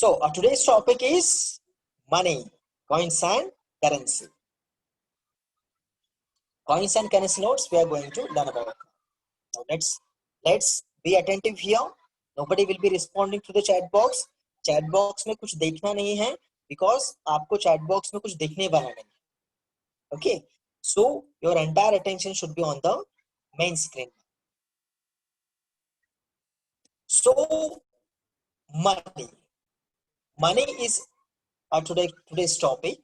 So today's topic is money, coins and currency. Coins and currency notes we are going to learn about. Now let's be attentive here. Nobody will be responding to the chat box. Chat box में कुछ देखना नहीं है because आपको chat box में कुछ देखने वाला नहीं है. Okay, so your entire attention should be on the main screen. So money is today's topic.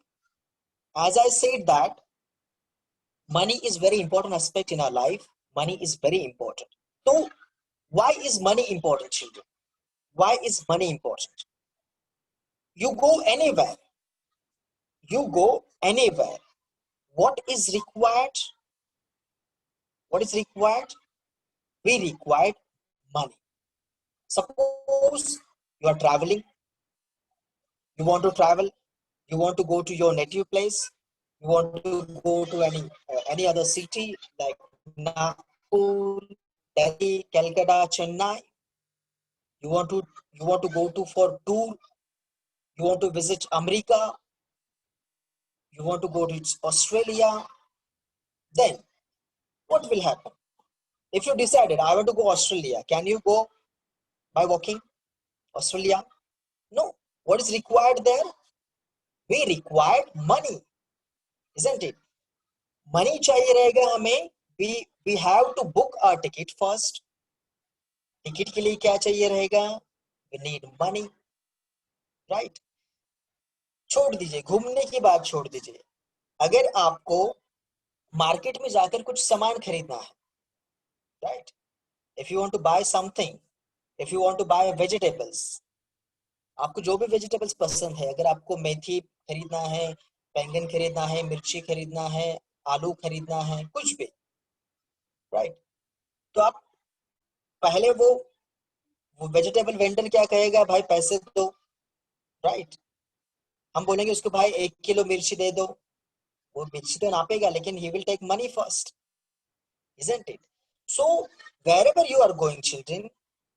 As I said that money is very important aspect in our life. Money is very important. So why is money important, children? Why is money important? You go anywhere. What is required? What is required? We require money. Suppose you are traveling. You want to travel. You want to go to your native place. You want to go to any other city like Nagpur, Delhi, Calcutta, Chennai. You want to go to for tour. You want to visit America. You want to go to Australia. Then what will happen? If you decided I want to go Australia, can you go by walking Australia? No. What is required there? We require money, isn't it? Money चाहिए रहेगा हमें. We have to book our ticket first. Ticket के लिए क्या चाहिए रहेगा? We need money, right? छोड़ दीजिए घूमने की बात, छोड़ दीजिए. अगर आपको मार्केट में जाकर कुछ सामान खरीदना है, right? If you want to buy something, if you want to buy vegetables, आपको जो भी वेजिटेबल्स पसंद है, अगर आपको मेथी खरीदना है, बैंगन खरीदना है, मिर्ची खरीदना है, आलू खरीदना है, कुछ भी, राइट? तो आप पहले वो वेजिटेबल वेंडर क्या कहेगा? भाई पैसे दो, राइट? हम बोलेंगे उसको भाई 1 किलो मिर्ची दे दो. वो मिर्ची तो नापेगा लेकिन he will take money first, isn't it? So wherever you are going, children,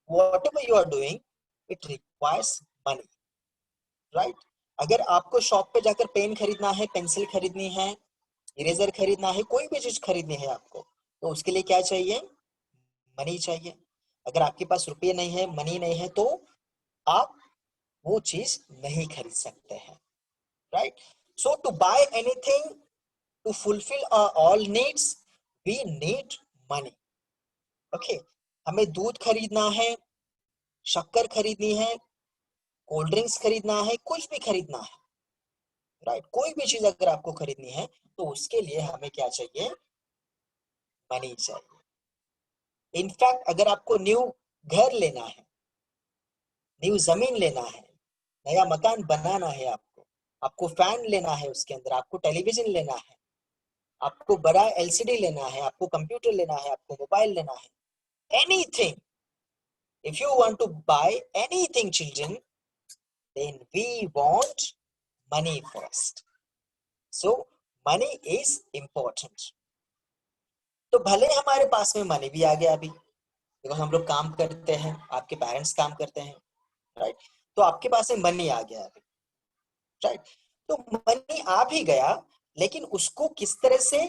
whatever you are doing, it requires money, right? अगर आपको शॉप पे जाकर पेन खरीदना है, पेंसिल खरीदनी है, इरेजर खरीदना है, कोई भी चीज खरीदनी है आपको, तो उसके लिए क्या चाहिए? मनी चाहिए. अगर आपके पास रुपये नहीं है, मनी नहीं है, तो आप वो चीज नहीं खरीद सकते हैं, right? So to buy anything, to fulfil all needs, we need money. Okay, हमें दूध खरीदना है, शक्कर खरीदनी है, कोल्ड ड्रिंक्स खरीदना है, कुछ भी खरीदना है, राइट? कोई भी चीज अगर आपको खरीदनी है तो उसके लिए हमें क्या चाहिए? मनी चाहिए. इनफैक्ट अगर आपको न्यू घर लेना है, न्यू जमीन लेना है, नया मकान बनाना है, आपको फैन लेना है, उसके अंदर आपको टेलीविजन लेना है, आपको बड़ा एलसीडी लेना है, आपको कंप्यूटर लेना है, आपको मोबाइल लेना है, anything, if you want to buy anything, children, then we want money first. So money is important. तो भले हमारे पास में मनी भी आ गया अभी, बिकॉज हम लोग काम करते हैं, आपके पेरेंट्स काम करते हैं, राइट? तो आपके पास में मनी आ गया अभी, राइट? तो मनी आ भी गया, लेकिन उसको किस तरह से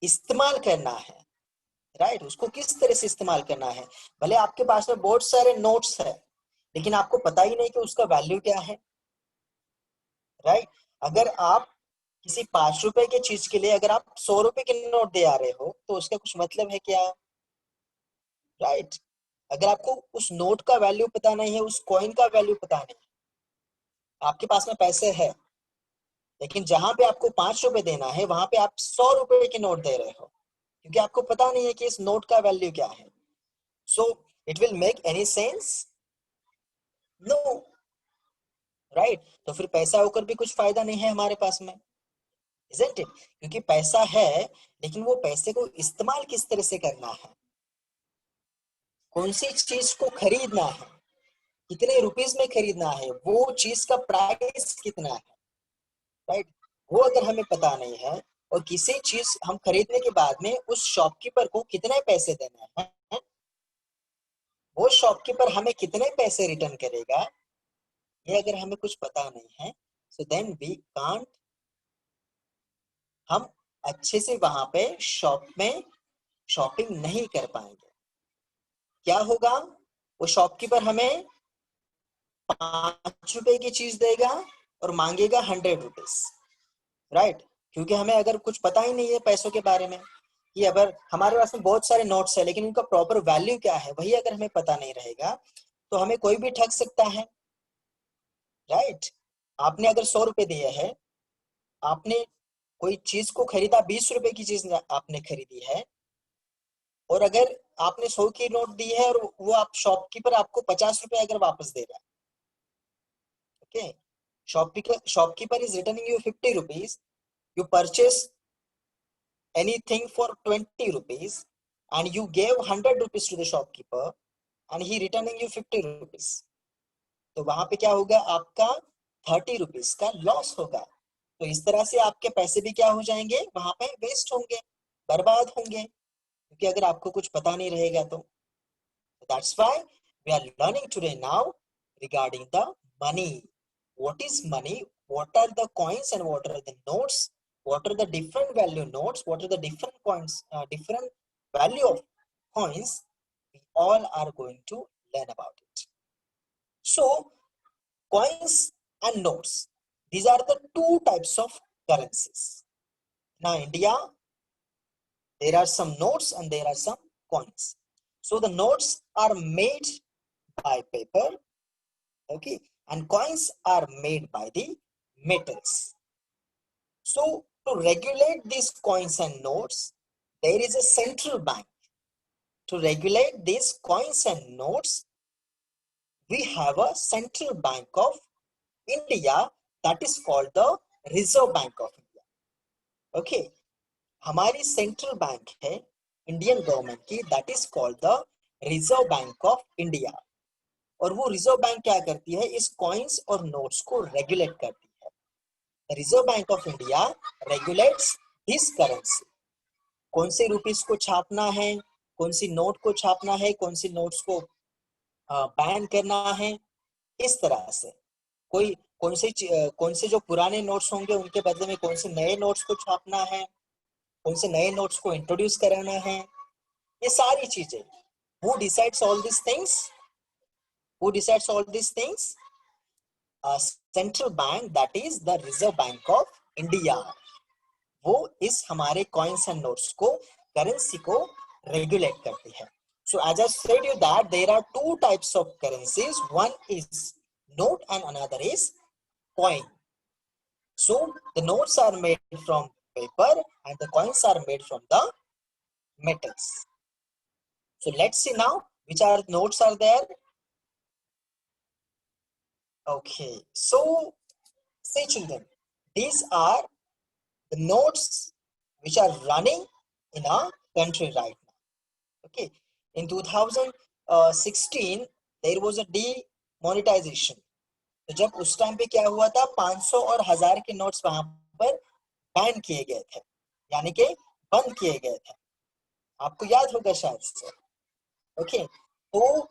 इस्तेमाल करना है, राइट? उसको किस तरह से इस्तेमाल करना है. भले आपके पास में बहुत सारे नोट्स है, लेकिन आपको पता ही नहीं कि उसका वैल्यू क्या है, राइट? अगर आप किसी 5 रुपए की चीज के लिए अगर आप 100 रुपए के नोट दे आ रहे हो, तो उसका कुछ मतलब है क्या, राइट? अगर आपको उस नोट का वैल्यू पता नहीं है, उस कॉइन का वैल्यू पता नहीं, आपके पास में पैसे है, लेकिन जहां पे आपको 5 रुपए देना है, वहां पे आप 100 रुपए के नोट दे रहे हो, क्योंकि आपको पता नहीं है कि इस नोट का वैल्यू क्या है. So it will make any sense? No, right? तो फिर पैसा होकर भी कुछ फायदा नहीं है हमारे पास में, isn't it? क्योंकि पैसा है, लेकिन वो पैसे को इस्तेमाल किस तरह से करना है, कौन सी चीज को खरीदना है, कितने रुपीस में खरीदना है, वो चीज का प्राइस कितना है, राइट? वो अगर हमें पता नहीं है, और किसी चीज हम खरीदने के बाद में उस शॉपकीपर को कितने पैसे देने हैं, वो शॉपकीपर हमें कितने पैसे रिटर्न करेगा, ये अगर हमें कुछ पता नहीं है, so then we can't, हम अच्छे से वहां पे शॉप में शॉपिंग नहीं कर पाएंगे। क्या होगा, वो शॉपकीपर हमें 5 रुपए की चीज देगा और मांगेगा 100 रुपीज, राइट? क्योंकि हमें अगर कुछ पता ही नहीं है पैसों के बारे में, कि अगर हमारे पास में बहुत सारे नोट्स है लेकिन उनका प्रॉपर वैल्यू क्या है वही अगर हमें पता नहीं रहेगा तो हमें कोई भी ठग सकता है, राइट? आपने अगर 100 रुपए दिए है, आपने कोई चीज को खरीदा, 20 रुपए की चीज आपने खरीदी है, और अगर आपने 100 की नोट दी है और वो आप शॉपकीपर आपको 50 रुपए अगर वापस दे रहा है, okay, shopkeeper is returning you 50 rupees, you purchase anything for 20 rupees and you gave 100 rupees to the shopkeeper and he returning you 50 rupees, तो वहां पे क्या होगा, आपका 30 रुपीज का लॉस होगा। तो इस तरह से आपके पैसे भी क्या हो जाएंगे, वहां पे वेस्ट होंगे, बर्बाद होंगे, क्योंकि अगर आपको कुछ पता नहीं रहेगा तो। That's why we are learning today now regarding the money. What is money? What are the coins and what are the notes? What are the different value notes? What are the different coins, different value of coins? We all are going to learn about it. So, coins and notes. These are the two types of currencies. Now, India, there are some notes and there are some coins. So, the notes are made by paper, okay, and coins are made by the metals. So to regulate these coins and notes, there is a central bank. To regulate these coins and notes, we have a central bank of India that is called the Reserve Bank of India. Okay, हमारी central bank है Indian government की, that is called the Reserve Bank of India. और वो reserve bank क्या करती है, इस coins और नोट्स को रेगुलेट करती है। Reserve Bank of India regulates this currency, कौन से रुपीस को छापना है, कौन सी नोट को छापना है, कौन सी नोट्स को बैन करना है, इस तरह से। कोई कौन से जो पुराने नोट्स होंगे उनके बदले में कौन से नए नोट्स को छापना है, कौन से नए नोट्स को इंट्रोड्यूस कराना है, ये सारी चीजें। Who decides all these things? Who decides all these things? A central bank, that is the Reserve Bank of India. वो इस हमारे coins and notes को, currency को regulate करती है। So as I said you that there are two types of currencies. One is note and another is coin. So the notes are made from paper and the coins are made from the metals. So let's see now which are notes are there. Okay, so see children, these are the notes which are running in our country right now. Okay, in 2016 there was a demonetization. तो जब उस time पे क्या हुआ था, 500 और 1000 के notes वहां पर बैन किए गए थे, यानी कि बंद किए गए थे, आपको याद होगा शायद से। ओके, तो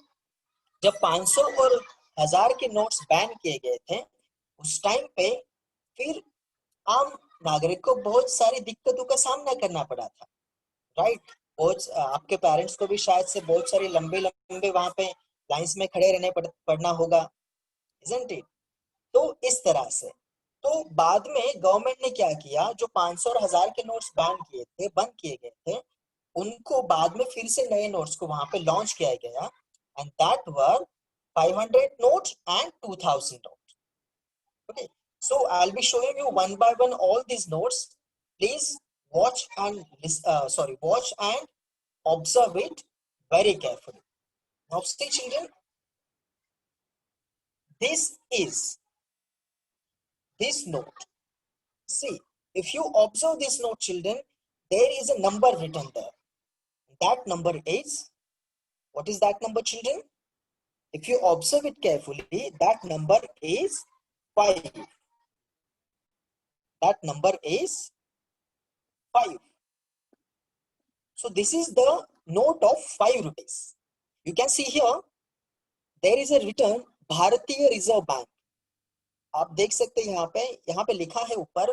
जब 500 और 1000 के नोट्स बैन किए गए थे उस टाइम पे फिर आम नागरिक को बहुत सारी दिक्कतों का सामना करना पड़ा था, राइट? बहुत आपके पेरेंट्स को भी शायद से बहुत सारी लंबे लंबे वहां पे लाइंस में खड़े रहने पड़ना होगा, isn't it? तो इस तरह से तो बाद में गवर्नमेंट ने क्या किया, जो 500 और 1000 के नोट्स बैन किए थे, बंद किए गए थे, उनको बाद में फिर से नए नोट्स को वहां पे लॉन्च किया गया, and that were 500 notes and 2000 notes. Okay, so I'll be showing you one by one all these notes. Please watch and watch and observe it very carefully. Now see children, this is this note. See, if you observe this note children, there is a number written there. That number is, what is that number children? If you observe it carefully, that number is 5. That number is 5. So this is the note of 5 rupees. You can see here, there is a written Bharatiya Reserve Bank. आप देख सकते हैं यहाँ पे लिखा है ऊपर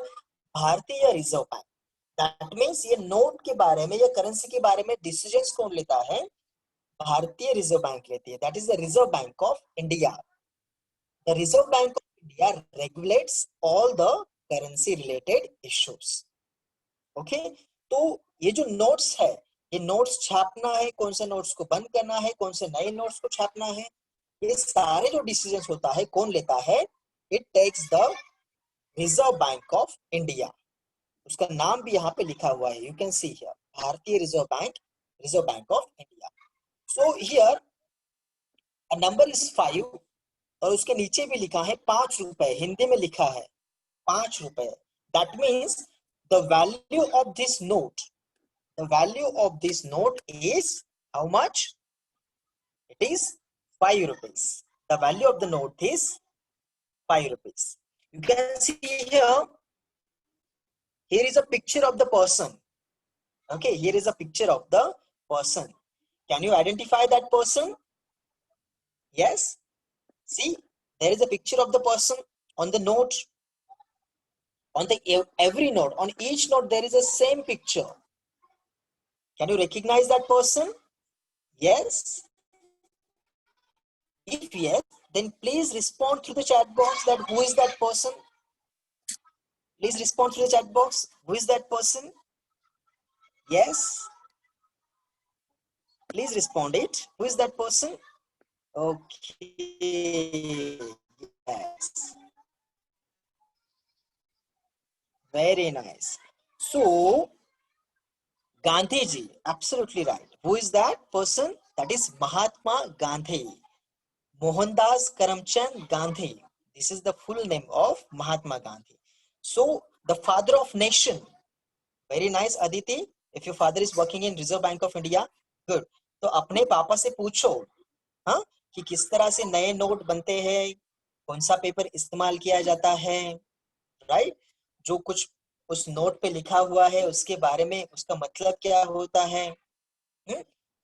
भारतीय रिजर्व बैंक। दैट मीन्स ये नोट के बारे में या करेंसी के बारे में डिसीजंस कौन लेता है? भारतीय रिजर्व बैंक लेती है। That is the Reserve Bank of India. The Reserve Bank of India regulates all the currency related issues. Okay, तो ये जो नोट्स है, ये नोट्स छापना है, कौन से नोट्स को बंद करना है, कौन से नए नोट्स को छापना है, ये सारे जो डिसीजंस होता है कौन लेता है? It takes the Reserve Bank of India. उसका नाम भी यहाँ पे लिखा हुआ है, यू कैन सी हियर, भारतीय Reserve Bank of India. So here a number is 5 और उसके नीचे भी लिखा है 5 रुपए, हिंदी में लिखा है 5 रुपए। That means the value of this note, the value of this note is how much? It is 5 rupees. The value of the note is 5 rupees. You can see here, here is a picture of the person. Okay, here is a picture of the person. Can you identify that person? Yes. See, there is a picture of the person on the note. On the every note, on each note there is a same picture. Can you recognize that person? Yes. If yes, then please respond through the chat box that who is that person. Please respond through the chat box. Who is that person? Yes. Please respond it. Who is that person? Okay. Yes. Very nice. So, Gandhi ji, absolutely right. Who is that person? That is Mahatma Gandhi. Mohandas Karamchand Gandhi. This is the full name of Mahatma Gandhi. So, the father of nation. Very nice, Aditi. If your father is working in Reserve Bank of India, good. तो अपने पापा से पूछो, हाँ, कि किस तरह से नए नोट बनते हैं, कौन सा पेपर इस्तेमाल किया जाता है, राइट? जो कुछ उस नोट पे लिखा हुआ है उसके बारे में, उसका मतलब क्या होता है?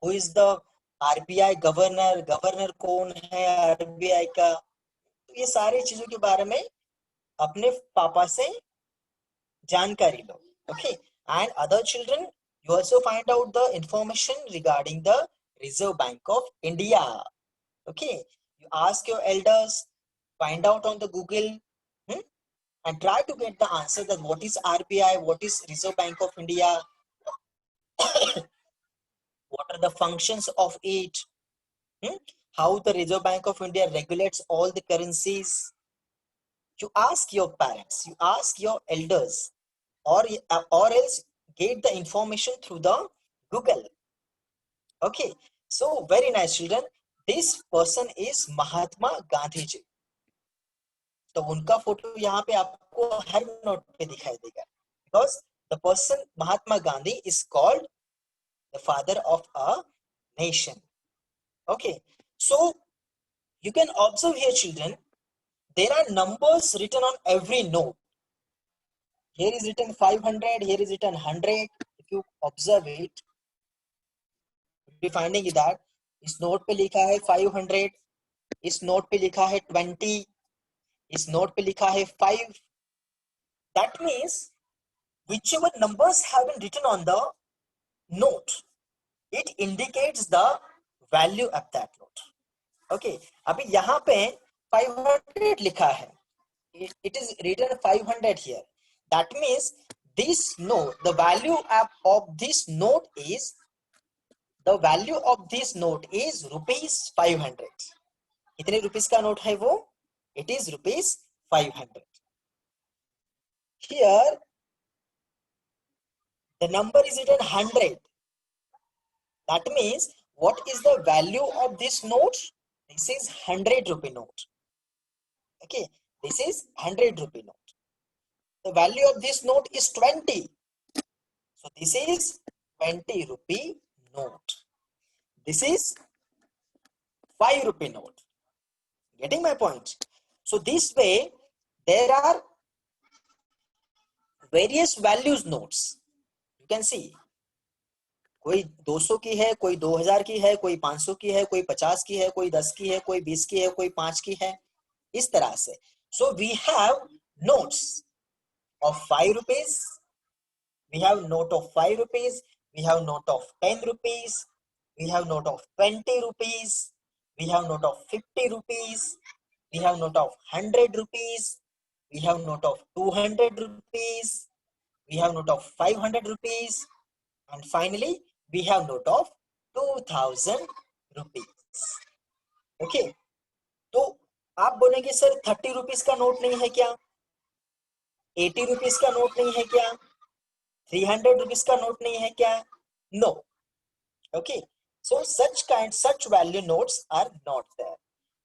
Who is the RBI governor, governor कौन है आरबीआई का? तो ये सारी चीजों के बारे में अपने पापा से जानकारी लो. Okay, and other children, you also find out the information regarding the Reserve Bank of India. Okay, you ask your elders, find out on the Google, and try to get the answer that what is RBI, what is Reserve Bank of India, what are the functions of it, how the Reserve Bank of India regulates all the currencies. You ask your parents, you ask your elders, or else get the information through the Google. Okay, so very nice children. This person is Mahatma Gandhi ji. तो उनका photo यहाँ पे आपको हर note पे दिखाई देगा, because the person Mahatma Gandhi is called the father of a nation. Okay, so you can observe here children, there are numbers written on every note. Here is written 500, here is written 100. If you observe it, you'll be finding that इस note पे लिखा है 500, इस note पे लिखा है 20, इस note पे लिखा है 5. That means whichever numbers have been written on the note, it indicates the value of that note. Okay, अभी यहाँ पे 500 लिखा है, it is written 500 here. That means this note, the value of this note is, the value of this note is rupees 500. कितने rupees का note है वो? It is rupees 500. Here the number is written 100. That means what is the value of this note? This is 100 rupee note. Okay, this is 100 rupee note. The value of this note is 20. So this is 20 rupee note. This is 5 rupee note. Getting my point? So this way there are various values notes. You can see, कोई 200 की है, कोई 2000 की है, कोई 500 की है, कोई 50 की है, कोई 10 की है, कोई 20 की है, कोई 5 की है, इस तरह से. So we have notes of 5 rupees. We have note of 5 rupees. We have note of 10 rupees. We have note of 20 rupees. We have note of 50 rupees. We have note of 100 rupees. We have note of 200 rupees. We have note of 500 rupees. And finally, we have note of 2000 rupees. Okay. तो आप बोलेंगे sir 30 rupees का note नहीं है क्या, 80 rupees का note नहीं है क्या, 300 रुपीज का नोट नहीं है क्या? No. Okay, so such value notes are not there.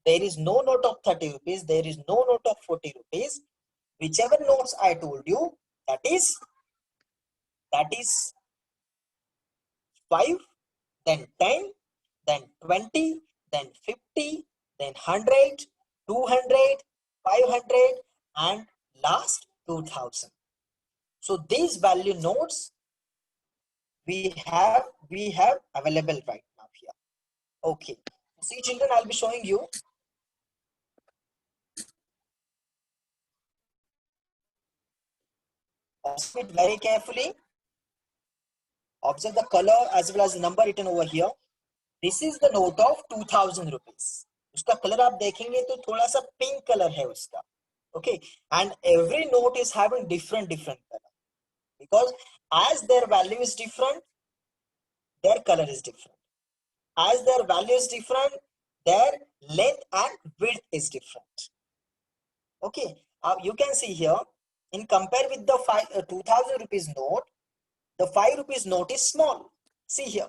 There is no note of 30 rupees, there is no note of 40 rupees. Whichever notes I told you, that is 5, then 10, then 20, then 50, then 100, 200, 500, and last 2000. So these value notes we have available right now here. Okay, see children, I'll be showing you. Observe it very carefully. Observe the color as well as the number written over here. This is the note of 2000 rupees. उसका colour आप देखेंगे तो थोड़ा सा pink colour है उसका. Okay, and every note is having different color, because as their value is different, their color is different. As their value is different, their length and width is different. Okay, you can see here, in compare with the 2000 rupees note, the 5 rupees note is small. See here,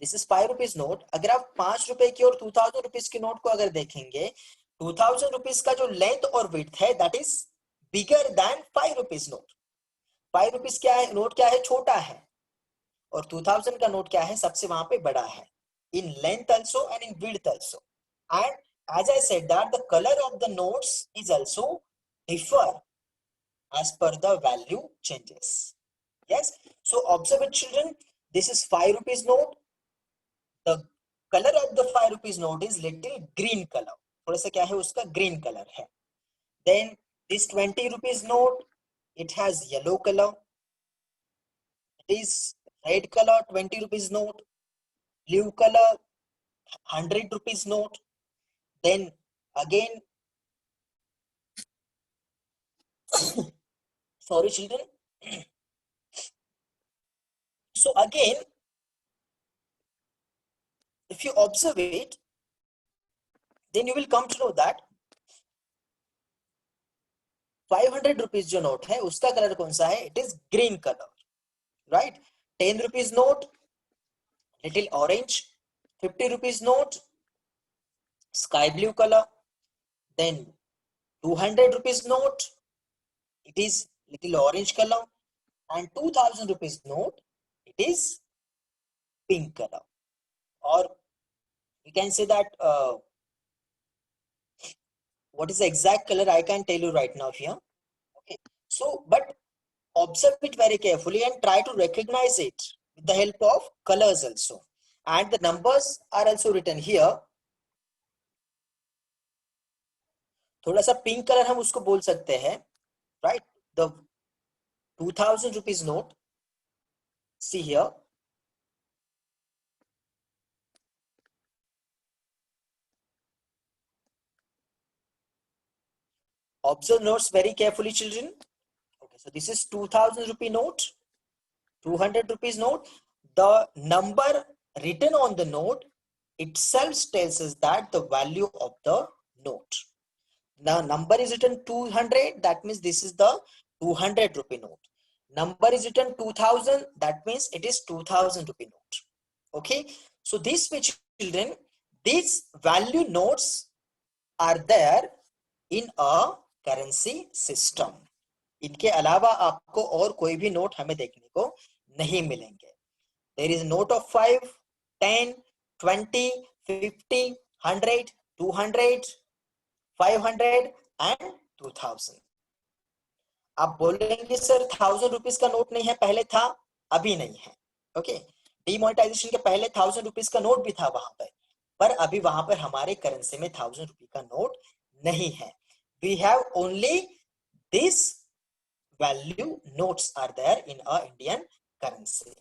this is 5 rupees note. अगर आप 5 रुपए की और 2000 rupees की note को अगर देखेंगे, 2000 rupees का जो लेंथ और विड्थ है, that is bigger than 5 rupees note. 5 rupees क्या है, नोट क्या है, छोटा है, और 2000 का नोट क्या है, सबसे वहां पे बड़ा है, in length also and in width also. And as I said that the color of the notes is also differ as per the value changes. Yes, so observe it children, this is 5 rupees note. The color of the 5 rupees note is little green color, थोड़ा सा क्या है उसका green color है. Then this 20 rupees note, it has yellow color. It is red color 20 rupees note, blue color 100 rupees note. Then again, sorry children. So again, if you observe it, then you will come to know that 500 rupees जो note है उसका colour कौन सा है, it is green color, right? 10 rupees note, little orange. 50 rupees note, sky blue color. Then 200 rupees note, it is little orange color. And 2000 rupees note, it is pink color. Or you can say that what is the exact color, I can tell you right now here. Okay, so but observe it very carefully and try to recognize it with the help of colors also. And the numbers are also written here. थोड़ा सा pink colour हम उसको बोल सकते हैं, right? The 2000 rupees note, see here, observe notes very carefully children. Okay, so this is 2000 rupee note, 200 rupees note. The number written on the note itself tells us that the value of the note. Now number is written 200, that means this is the 200 rupee note. Number is written 2000, that means it is 2000 rupee note. Okay, so this way children, these value notes are there in a currency system. इनके अलावा आपको और कोई भी note हमें देखने को नहीं मिलेंगे. There is note of 5, 10, 20, 50, 100, 200, 500 and 2000. आप बोलेंगे सर 1000 रुपीस का नोट नहीं है, पहले था, अभी नहीं है. ओके, डिमोनेटाइजेशन के पहले 1000 रुपीस का नोट भी था वहां पर अभी वहां पर हमारे करेंसी में 1000 रुपए का नोट नहीं है. We have only this value notes are there in a Indian currency.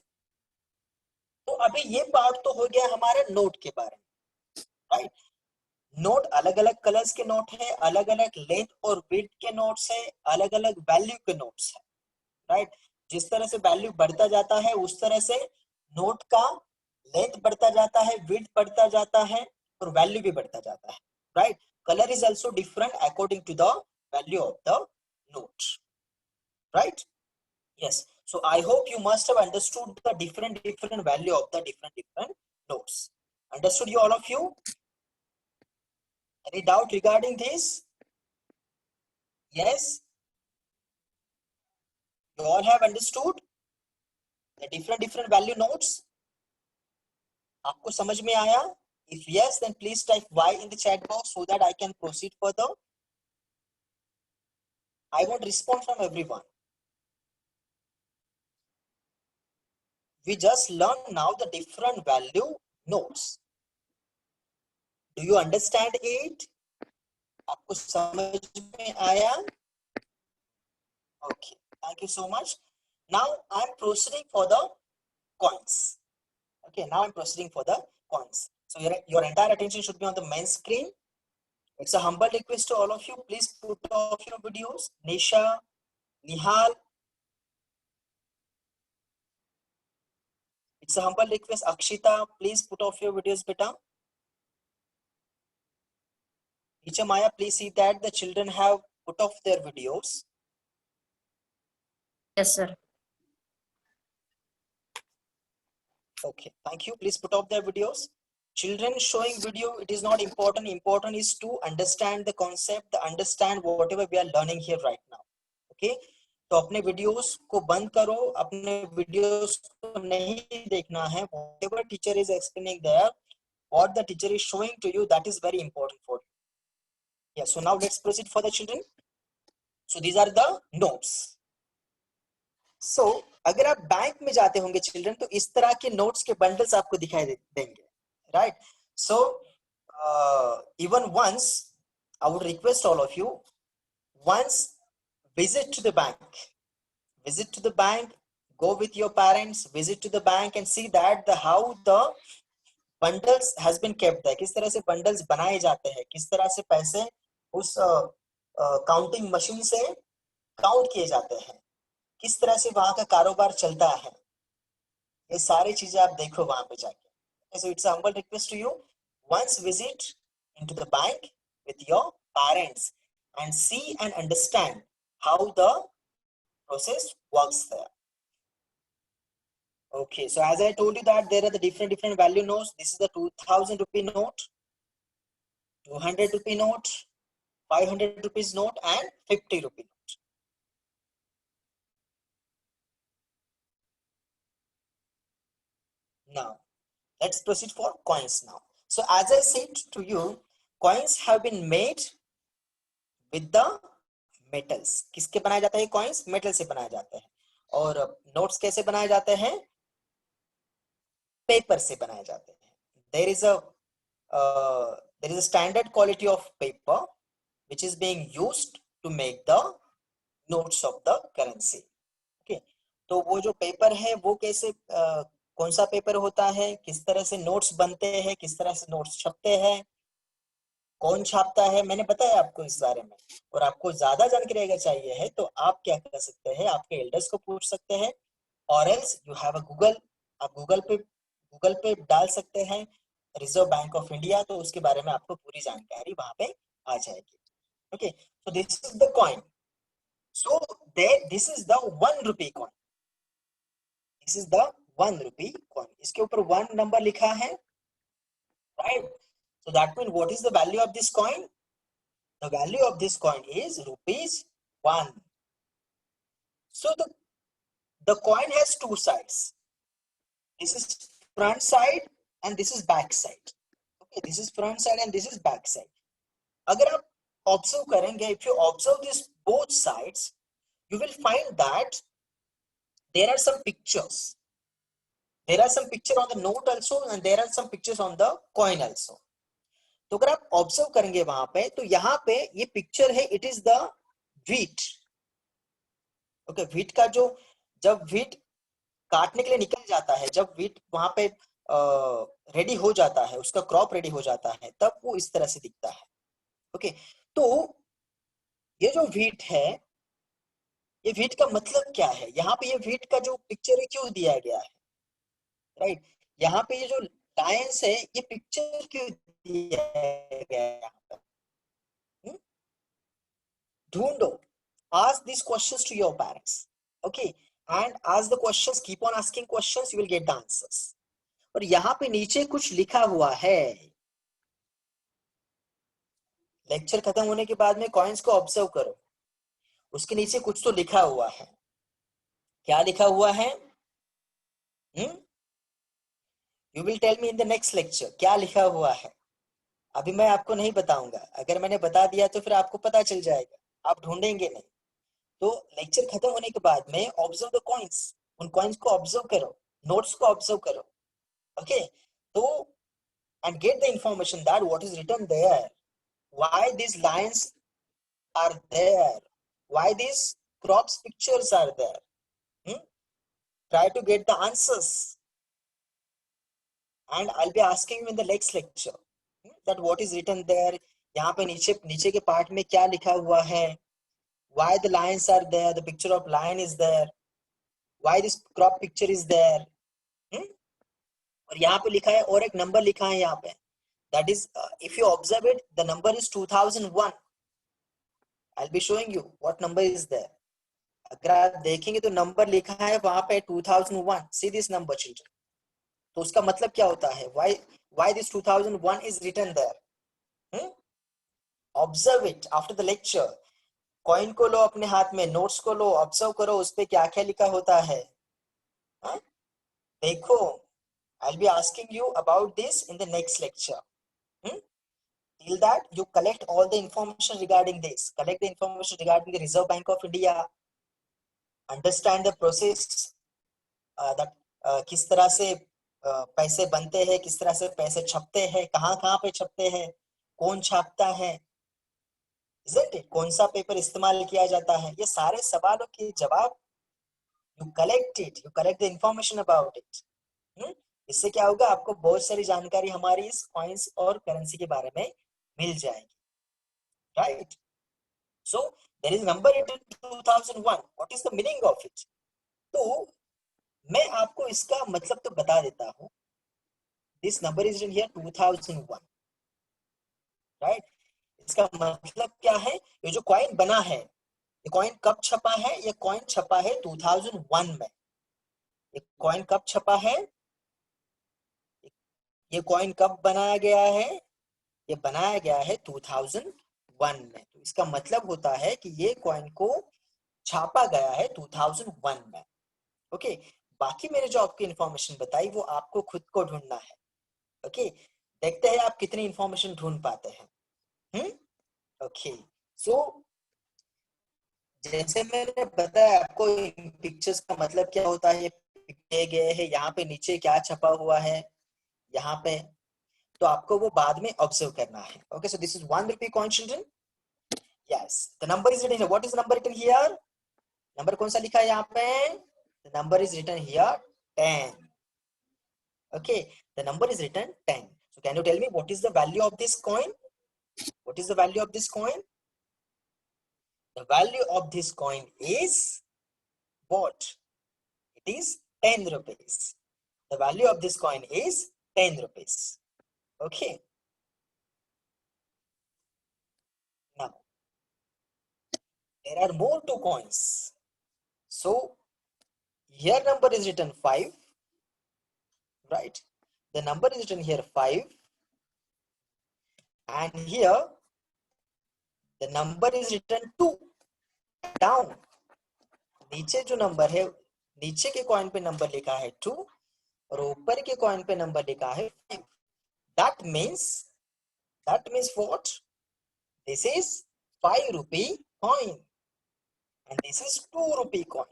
तो अभी ये पार्ट तो हो गया हमारे नोट के बारे में, राइट. नोट अलग अलग कलर्स के नोट है, अलग अलग लेंथ और विड्थ के नोट्स है, अलग अलग वैल्यू के नोट्स है, राइट. जिस तरह से वैल्यू बढ़ता जाता है उस तरह से नोट का लेंथ बढ़ता जाता है, विड्थ बढ़ता जाता है और वैल्यू भी बढ़ता जाता है, right. Colour is also different according to the value of the note, right? Yes. So I hope you must have understood the different value of the different notes. Understood you, all of you? Any doubt regarding this? Yes. You all have understood the different value notes? आपको समझ में आया? If yes, then please type Y in the chat box so that I can proceed further. I want response from everyone. We just learned now the different value notes. Do you understand it? आपको समझ में आया? Okay, thank you so much. Now I'm proceeding for the coins. Okay, now I'm proceeding for the coins. So your entire attention should be on the main screen. It's a humble request to all of you. Please put off your videos. Nisha, Nihal. It's a humble request. Akshita, please put off your videos, beta. Teacher Maya, please see that the children have put off their videos. Yes, sir. Okay, thank you. Please put off their videos. Children showing video, it is not important. Important is to understand the concept, understand whatever we are learning here right now. Okay, तो अपने videos को बंद करो, अपने videos को नहीं देखना है. Whatever teacher is explaining there, what the teacher is showing to you, that is very important for you. Yeah, so now let's proceed for the children. So these are the notes. So अगर आप bank में जाते होंगे children, तो इस तरह के notes के बंडल्स आपको दिखाई देंगे, right. So even once I would request all of you, once visit to the bank, go with your parents, visit to the bank and see that how the bundles has been kept there. किस तरह से bundles बनाए जाते हैं, किस तरह से पैसे उस काउंटिंग मशीन से काउंट किए जाते हैं, किस तरह से वहां का कारोबार चलता है, ये सारी चीजें आप देखो वहां पे जाके. So it's a humble request to you, once visit into the bank with your parents and see and understand how the process works there. Okay, so as I told you that there are the different value notes. This is the 2000 rupee note, 200 rupee note, 500 rupees note and 50 rupee note. Now let's proceed for coins now. So as I said to you, coins have been made with the metals. किसके बनाए जाते हैं coins? Metal से बनाए जाते हैं. और notes कैसे बनाए जाते हैं? पेपर से बनाए जाते हैं. There is a standard quality of paper which is being used to make the notes of the currency. Okay, तो वो जो पेपर है वो कैसे कौन सा पेपर होता है, किस तरह से नोट्स बनते हैं, किस तरह से नोट्स छपते हैं, कौन छापता है, मैंने बताया आपको इस बारे में. और आपको ज्यादा जानकारी अगर चाहिए है तो आप क्या कर सकते हैं, आपके एल्डर्स को पूछ सकते हैं, और else you have a Google. आप गूगल पे डाल सकते हैं रिजर्व बैंक ऑफ इंडिया, तो उसके बारे में आपको पूरी जानकारी वहां पे आ जाएगी. Okay, so this is the coin. So this is the 1 rupee coin. This is the 1 rupee coin. इसके ऊपर 1 नंबर लिखा है, right. So that means what is the value of this coin? The value of this coin is ₹1. So the coin has two sides. This is front side and this is back side. Okay, this is front side and this is back side. अगर आप observe करेंगे, if you observe this both sides, you will find that there are some pictures. There are some picture on the note also, and there are some pictures on the coin also. तो अगर आप observe करेंगे वहां पे, तो यहाँ पे ये पिक्चर है, it is the wheat. Okay, wheat का जो, जब व्हीट काटने के लिए निकल जाता है, जब व्हीट वहां पे रेडी हो जाता है, उसका क्रॉप रेडी हो जाता है, तब वो इस तरह से दिखता है। ओके, तो ये जो व्हीट है, ये व्हीट का मतलब क्या है, यहाँ पे ये व्हीट का जो पिक्चर है क्यों दिया गया है, राइट? यहाँ पे ये जो लायंस है, ये पिक्चर क्यों दिया गया है यहाँ पे? हम्म? ढूंढो, ask these questions to your parents, okay, and ask the questions, keep on asking questions, you will get the answers. और यहाँ पे नीचे कुछ लिखा हुआ है, लेक्चर खत्म होने के बाद में कॉइन्स को ऑब्जर्व करो, उसके नीचे कुछ तो लिखा हुआ है। क्या लिखा हुआ है? You will tell me in the next lecture क्या लिखा हुआ है। अभी मैं आपको नहीं बताऊंगा, अगर मैंने बता दिया तो फिर आपको पता चल जाएगा, आप ढूंढेंगे नहीं। तो लेक्चर खत्म होने के बाद में ऑब्जर्व द कॉइन्स, उन कॉइन्स को ऑब्जर्व करो, नोट्स को ऑब्जर्व करो, ओके। तो and get the information that what is written there, why these lines are there, why these crops pictures are there. Hmm? Try to get the answers, and I'll be asking you in the next lecture that what is written there, यहाँ पे नीचे नीचे के part में क्या लिखा हुआ है, why the lions are there, the picture of lion is there, why this crop picture is there. hmm? और यहाँ पे लिखा है, और एक नंबर लिखा है यहाँ पे, that is if you observe it, the number is 2001. I'll be showing you what number is there. अगर आप देखेंगे तो नंबर लिखा है वहां पे 2001, see this number children. तो उसका मतलब क्या होता है, why this 2001 is written there. hmm? Observe it after the lecture. Coin को लो अपने हाथ में, नोट्स को लो, ऑब्जर्व करो उस पे क्या क्या लिखा होता है। हाँ? देखो, I'll be asking you about this in the next lecture. hmm? Till that, you collect all the information regarding this. Collect the information regarding the Reserve Bank of India. Understand the process that किस तरह से पैसे बनते हैं, किस तरह से पैसे छपते हैं, कहाँ कहाँ पे छपते हैं, कौन छापता है, isn't it? कौन सा पेपर इस्तेमाल किया जाता है, ये सारे सवालों के जवाब you collect it, you collect the information about it. इससे क्या होगा, आपको बहुत सारी जानकारी हमारी इस कॉइन्स और करेंसी के बारे में मिल जाएगी, right? So there is number written 2001. What is the meaning of it? तो मैं आपको इसका मतलब तो बता देता हूँ. This number is written here 2001, right? इसका मतलब क्या है, ये जो कॉइन बना है, ये कॉइन कब छपा है? ये कॉइन छपा है 2001 में। ये कॉइन कब छपा है? ये कॉइन कब बनाया गया है? ये बनाया गया है 2001 में। तो इसका मतलब होता है कि ये कॉइन को छापा गया है 2001 में। ओके, बाकी मैंने जो आपको इंफॉर्मेशन बताई वो आपको खुद को ढूंढना है। ओके, देखते हैं आप कितनी इंफॉर्मेशन ढूंढ पाते हैं। ओके, सो जैसे मैंने बताया आपको पिक्चर्स का मतलब क्या होता है, दिए गए हैं, यहाँ पे नीचे क्या छपा हुआ है यहाँ पे, तो आपको वो बाद में ऑब्जर्व करना है। Okay, so this is 1 rupee coin children. Yes, the number is written here. What is the number written here? Number कौन सा लिखा है यहाँ पे? The number is written here 10. Okay, the number is written 10. So can you tell me what is the value of this coin? What is the value of this coin? The value of this coin is what? It is 10 rupees. The value of this coin is 10 rupees. Okay. Now, there are more two coins. So, here number is written 5. Right? The number is written here 5. And here, the number is written 2. Down. नीचे जो number है, नीचे के coin पे number लिखा है 2 और ऊपर के कॉइन पे नंबर लिखा है 5. That means what? This is 5 rupee coin and this is 2 rupee coin,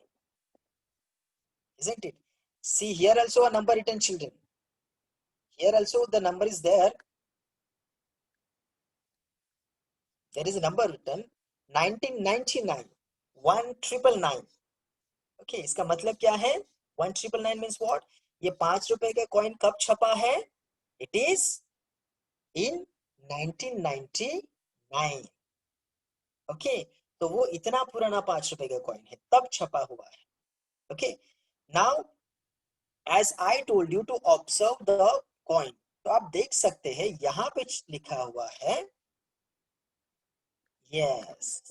isn't it? See, here also a number written, children. Here also the number is there. there is a number written 1999 1999. Okay, इसका मतलब क्या है? 1999 means what? ये 5 रुपए का coin कब छपा है? It is in 1999. ओके, तो वो इतना पुराना 5 रुपए का कॉइन है, तब छपा हुआ है. Okay, now as I told you to observe the coin, तो आप देख सकते हैं यहां पे लिखा हुआ है, यस,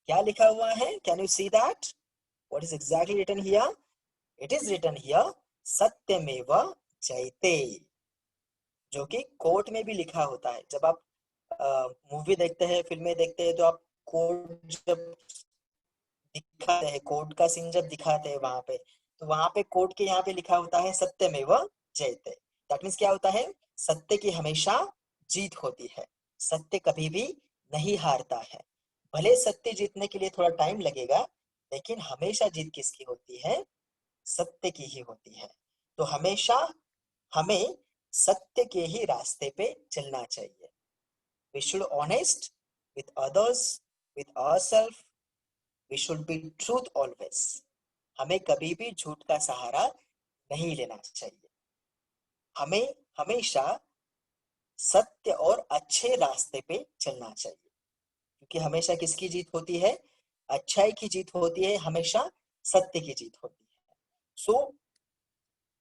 क्या लिखा हुआ है? Can you see that? What is exactly written here? It is written here Satyameva Jayate, जो कि कोर्ट में भी लिखा होता है. जब आप मूवी देखते हैं, फिल्में देखते हैं, तो आप कोर्ट जब दिखाते हैं, कोर्ट का सीन जब दिखाते हैं वहां पे, तो वहां पे कोर्ट के यहाँ पे लिखा होता है सत्यमेव जयते. दैट मीन्स क्या होता है? सत्य की हमेशा जीत होती है, सत्य कभी भी नहीं हारता है. भले सत्य जीतने के लिए थोड़ा टाइम लगेगा, लेकिन हमेशा जीत किसकी होती है? सत्य की ही होती है. तो हमेशा हमें सत्य के ही रास्ते पे चलना चाहिए. We should honest with others, with ourselves. We should be truth always. हमें कभी भी झूठ का सहारा नहीं लेना चाहिए. हमें हमेशा सत्य और अच्छे रास्ते पे चलना चाहिए, क्योंकि हमेशा किसकी जीत होती है? अच्छाई की जीत होती है, हमेशा सत्य की जीत होती है. सो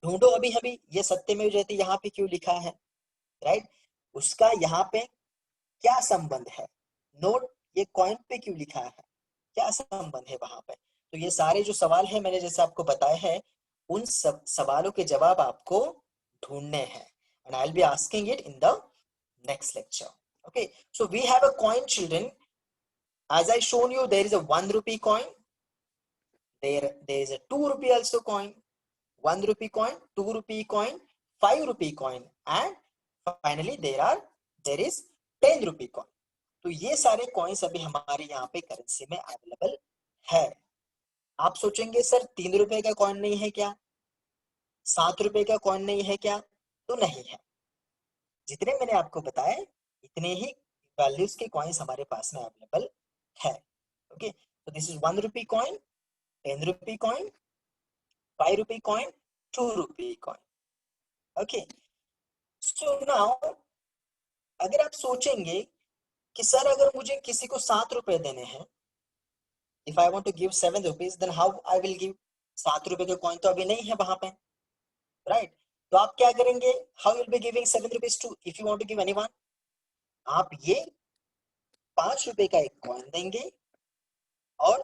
ढूंढो अभी अभी ये सत्यमेव जयते यहाँ पे क्यों लिखा है, राइट? उसका यहाँ पे क्या संबंध है? नोट, ये कॉइन पे क्यों लिखा है, क्या संबंध है वहां पे? तो ये सारे जो सवाल है मैंने जैसे आपको बताए हैं, उन सब सवालों के जवाब आपको ढूंढने हैं. And I will be asking it in the next lecture. Okay, so we have a coin children. As I shown you, there is a 1 rupee coin. There is a 2 rupee also coin. 1 rupee coin, 2 rupee coin, 5 rupee coin, and finally there is 10 rupee coin. तो ये सारे coins अभी हमारे यहाँ पे currency में available है. आप सोचेंगे सर 3 रुपए का कॉइन नहीं है क्या, 7 रुपए का कॉइन नहीं है क्या? तो नहीं है. जितने मैंने आपको बताए इतने ही वैल्यूज के कॉइन्स हमारे पास में अवेलेबल है. Okay, so this is 1 rupee coin, 10 rupee coin, 5 rupee coin, 2 rupee coin. Okay, so now अगर आप सोचेंगे कि सर अगर मुझे किसी को 7 रुपए देने हैं, if I want to give 7 rupees, then how I will give? 7 रुपए का कॉइन तो अभी नहीं है वहां पे, राइट? तो आप क्या करेंगे? How you will be giving 7 rupees to, if you want to give anyone? आप ये 5 रुपए का एक कॉइन देंगे और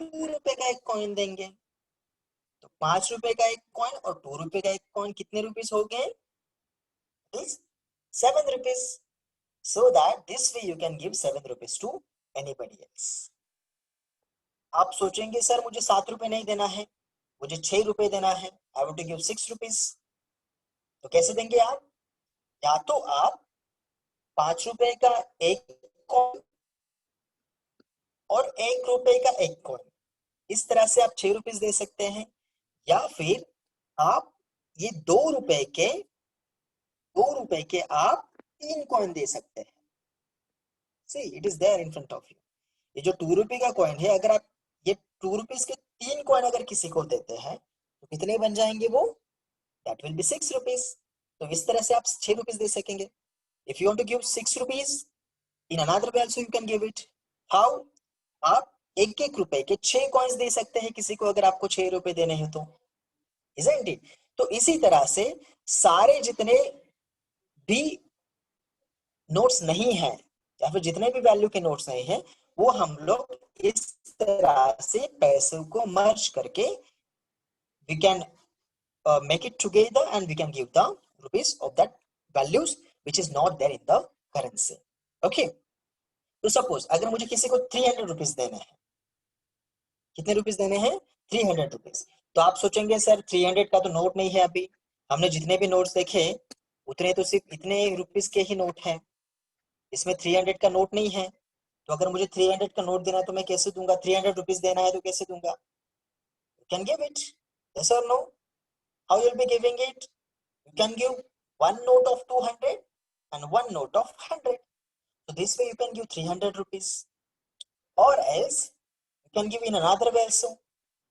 2 रुपए का एक कॉइन देंगे. तो 5 रुपए का एक कॉइन और 2 रुपए का एक कॉइन कितने रुपीस हो गए? 7 rupees. So that this way you can give 7 rupees to anybody else. आप सोचेंगे सर मुझे 7 रुपए नहीं देना है, मुझे 6 रुपए देना है, I want to give 6 rupees. तो कैसे देंगे आप? या तो आप 5 रुपए का एक कॉइन और 1 रुपए का एक कॉइन, इस तरह से आप 6 रुपीस दे सकते हैं. या फिर आप ये 2 रुपए के आप 3 कॉइन दे सकते हैं. See, it is there in front of you. ये जो 2 रुपए का कॉइन है, अगर आप ये 2 रुपीस के 3 कॉइन अगर किसी को देते हैं तो कितने बन जाएंगे वो? That will be 6 rupees. तो इस तरह से आप 6 रुपीस दे सकेंगे. If you want to give 6 rupees, in another way also you can give it. How? आप 1-1 रुपए के 6 कॉइन्स दे सकते हैं किसी को, अगर आपको 6 रुपए देने हैं तो, isn't it? तो इसी तरह से सारे जितने भी नोट्स नहीं है या फिर जितने भी वैल्यू के नोट्स नहीं है, वो हम लोग इस तरह से पैसों को मर्ज करके we can make it together and we can give the rupees of that values which is not there in the currency. Okay, तो सपोज अगर मुझे किसी को 300 रुपीस देने हैं, कितने रुपीस देने हैं? 300 रुपीस. तो आप सोचेंगे सर 300 का तो नोट नहीं है, अभी हमने जितने भी नोट्स देखे उतने तो सिर्फ इतने रुपीस के ही नोट हैं, इसमें 300 का नोट नहीं है. तो अगर मुझे 300 का नोट देना है तो मैं कैसे दूंगा? 300 रुपीस देना है तो कैसे दूंगा? You can give it. Yes or no? How you'll be giving it? You can give one note of 200 and one note of 100. So this way you can give 300 rupees, or else you can give in another way also.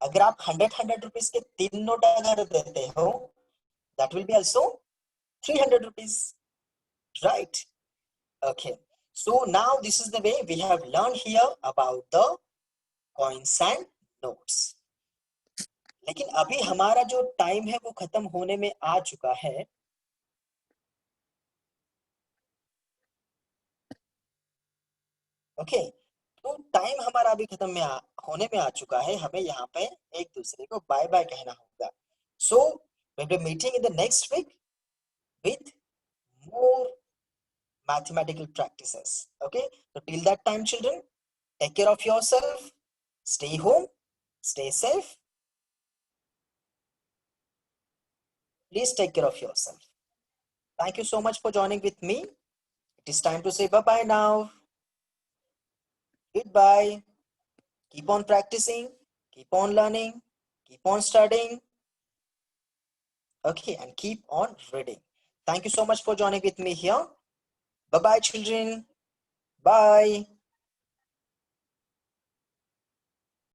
अगर आप 100 rupees के 3 note अगर देते हो, that will be also 300 rupees, right? Okay. So now this is the way we have learned here about the coins and notes. लेकिन अभी हमारा जो टाइम है वो खत्म होने में आ चुका है. ओके, तो टाइम हमारा अभी खत्म में होने में आ चुका है. हमें यहाँ पे एक दूसरे को बाय बाय कहना होगा. सो we will be meeting in the next week with more mathematical practices. Okay, so till that time, children, take care of yourself, stay home, stay safe. Please take care of yourself. Thank you so much for joining with me. It is time to say bye bye now. Goodbye. Keep on practicing, keep on learning, keep on studying. Okay, and keep on reading. Thank you so much for joining with me here. Bye bye, children. Bye.